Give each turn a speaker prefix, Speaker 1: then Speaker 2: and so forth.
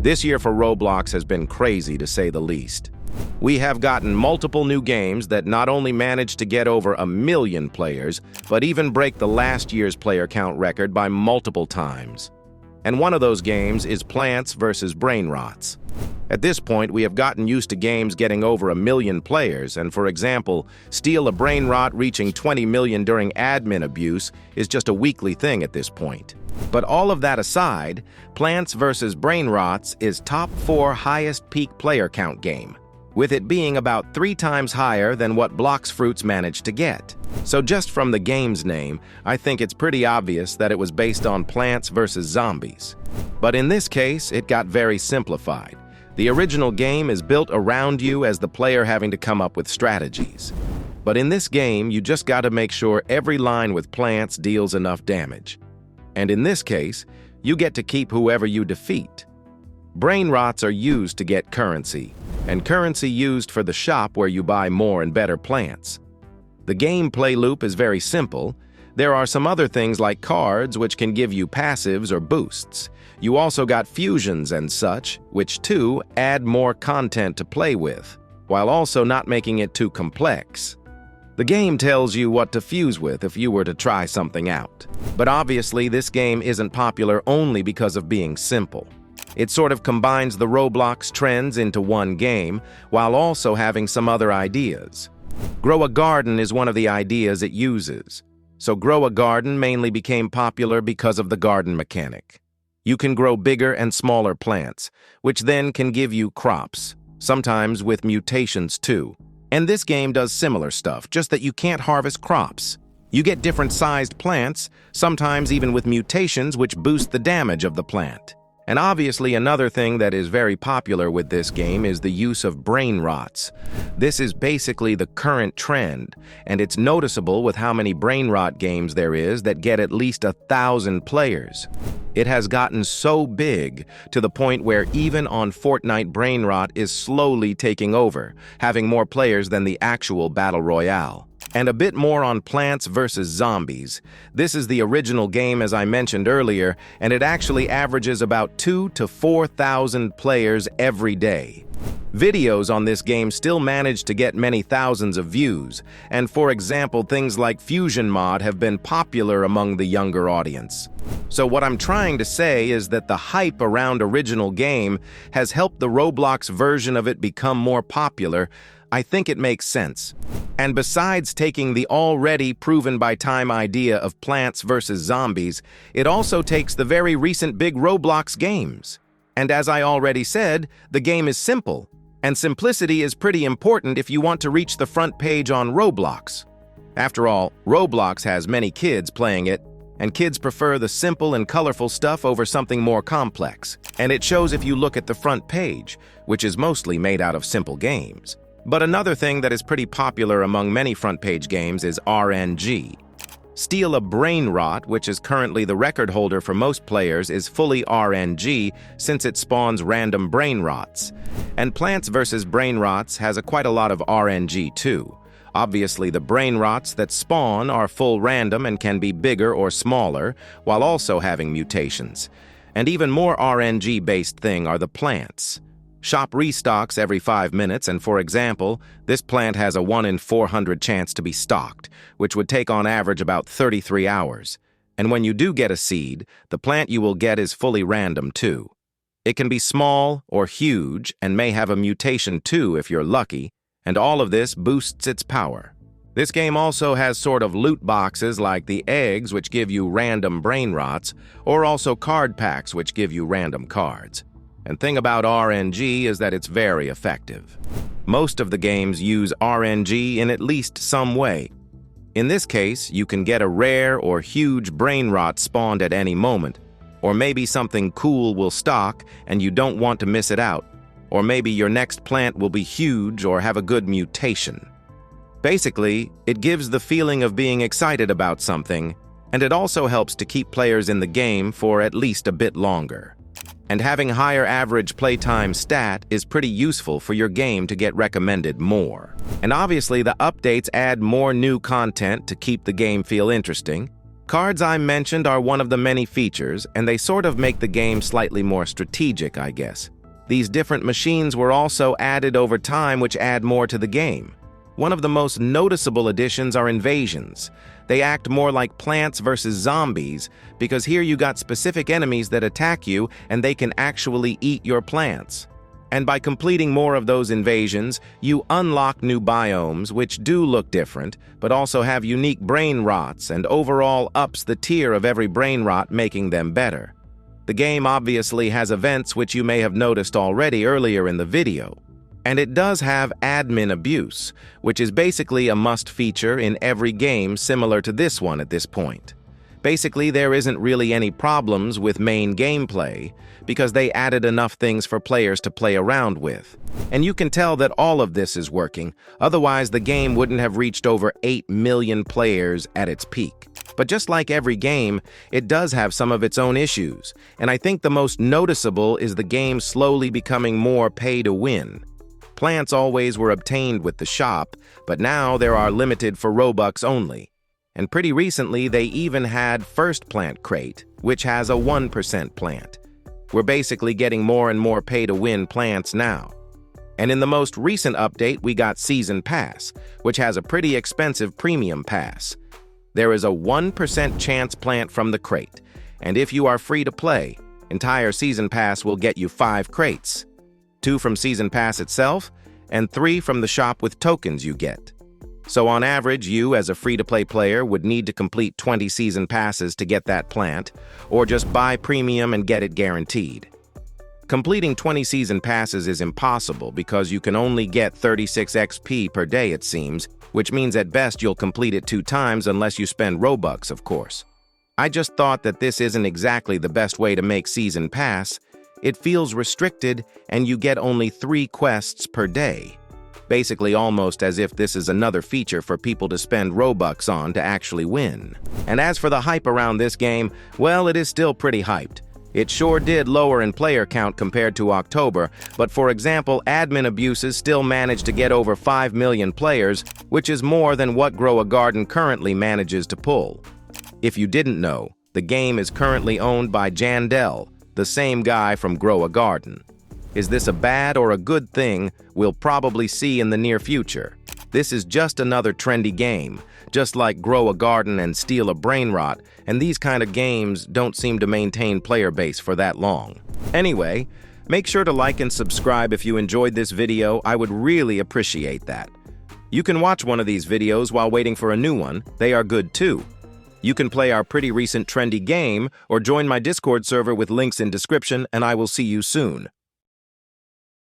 Speaker 1: This year for Roblox has been crazy to say the least. We have gotten multiple new games that not only managed to get over 1 million players, but even break the last year's player count record by multiple times. And one of those games is Plants vs. Brainrots. At this point, we have gotten used to games getting over 1 million players, and for example, Steal a Brainrot reaching 20 million during admin abuse is just a weekly thing at this point. But all of that aside, Plants vs. Brainrots is top 4 highest peak player count game, with it being about 3 times higher than what Blox Fruits managed to get. So just from the game's name, I think it's pretty obvious that it was based on Plants vs. Zombies. But in this case, it got very simplified. The original game is built around you as the player having to come up with strategies. But in this game, you just gotta make sure every line with plants deals enough damage. And in this case, you get to keep whoever you defeat. Brainrots are used to get currency, and currency used for the shop where you buy more and better plants. The gameplay loop is very simple. There are some other things like cards which can give you passives or boosts. You also got fusions and such, which too add more content to play with, while also not making it too complex. The game tells you what to fuse with if you were to try something out. But obviously this game isn't popular only because of being simple. It sort of combines the Roblox trends into one game, while also having some other ideas. Grow a garden is one of the ideas it uses. So Grow a Garden mainly became popular because of the garden mechanic. You can grow bigger and smaller plants, which then can give you crops, sometimes with mutations too. And this game does similar stuff, just that you can't harvest crops. You get different sized plants, sometimes even with mutations which boost the damage of the plant. And obviously another thing that is very popular with this game is the use of Brainrots. This is basically the current trend, and it's noticeable with how many Brainrot games there is that get at least 1,000 players. It has gotten so big to the point where even on Fortnite Brainrot is slowly taking over, having more players than the actual Battle Royale. And a bit more on Plants vs. Zombies. This is the original game as I mentioned earlier, and it actually averages about 2,000 to 4,000 players every day. Videos on this game still manage to get many thousands of views, and for example, things like Fusion Mod have been popular among the younger audience. So what I'm trying to say is that the hype around original game has helped the Roblox version of it become more popular. I think it makes sense. And besides taking the already proven by time idea of Plants vs. Zombies, it also takes the very recent big Roblox games. And as I already said, the game is simple, and simplicity is pretty important if you want to reach the front page on Roblox. After all, Roblox has many kids playing it, and kids prefer the simple and colorful stuff over something more complex. And it shows if you look at the front page, which is mostly made out of simple games. But another thing that is pretty popular among many front-page games is RNG. Steal a Brainrot, which is currently the record holder for most players, is fully RNG since it spawns random Brainrots. And Plants vs. Brainrots has quite a lot of RNG too. Obviously, the Brainrots that spawn are full random and can be bigger or smaller, while also having mutations. And even more RNG-based thing are the plants. Shop restocks every 5 minutes, and for example, this plant has a 1 in 400 chance to be stocked, which would take on average about 33 hours. And when you do get a seed, the plant you will get is fully random too. It can be small or huge and may have a mutation too if you're lucky, and all of this boosts its power. This game also has sort of loot boxes like the eggs, which give you random Brainrots, or also card packs which give you random cards. And thing about RNG is that it's very effective. Most of the games use RNG in at least some way. In this case, you can get a rare or huge Brainrot spawned at any moment, or maybe something cool will stock and you don't want to miss it out, or maybe your next plant will be huge or have a good mutation. Basically, it gives the feeling of being excited about something, and it also helps to keep players in the game for at least a bit longer. And having higher average playtime stat is pretty useful for your game to get recommended more. And obviously the updates add more new content to keep the game feel interesting. Cards I mentioned are one of the many features, and they sort of make the game slightly more strategic, I guess. These different machines were also added over time, which add more to the game. One of the most noticeable additions are invasions. They act more like Plants vs. Zombies because here you got specific enemies that attack you and they can actually eat your plants. And by completing more of those invasions, you unlock new biomes which do look different, but also have unique brain rots and overall ups the tier of every brain rot, making them better. The game obviously has events which you may have noticed already earlier in the video. And it does have admin abuse, which is basically a must feature in every game similar to this one at this point. Basically, there isn't really any problems with main gameplay because they added enough things for players to play around with. And you can tell that all of this is working, otherwise the game wouldn't have reached over 8 million players at its peak. But just like every game, it does have some of its own issues, and I think the most noticeable is the game slowly becoming more pay to win. Plants always were obtained with the shop, but now there are limited for Robux only. And pretty recently, they even had First Plant Crate, which has a 1% plant. We're basically getting more and more pay-to-win plants now. And in the most recent update, we got Season Pass, which has a pretty expensive premium pass. There is a 1% chance plant from the crate, and if you are free to play, entire Season Pass will get you 5 crates. 2 from Season Pass itself, and 3 from the shop with tokens you get. So on average, you as a free-to-play player would need to complete 20 Season Passes to get that plant, or just buy premium and get it guaranteed. Completing 20 Season Passes is impossible because you can only get 36 XP per day, it seems, which means at best you'll complete it 2 times unless you spend Robux, of course. I just thought that this isn't exactly the best way to make Season Pass. It feels restricted, and you get only 3 quests per day. Basically almost as if this is another feature for people to spend Robux on to actually win. And as for the hype around this game, well, it is still pretty hyped. It sure did lower in player count compared to October, but for example, admin abuses still managed to get over 5 million players, which is more than what Grow a Garden currently manages to pull. If you didn't know, the game is currently owned by Jandel, the same guy from Grow a Garden. Is this a bad or a good thing? We'll probably see in the near future. This is just another trendy game, just like Grow a Garden and Steal a Brainrot, and these kind of games don't seem to maintain player base for that long. Anyway, make sure to like and subscribe if you enjoyed this video. I would really appreciate that. You can watch one of these videos while waiting for a new one. They are good too. You can play our pretty recent trendy game or join my Discord server with links in description, and I will see you soon.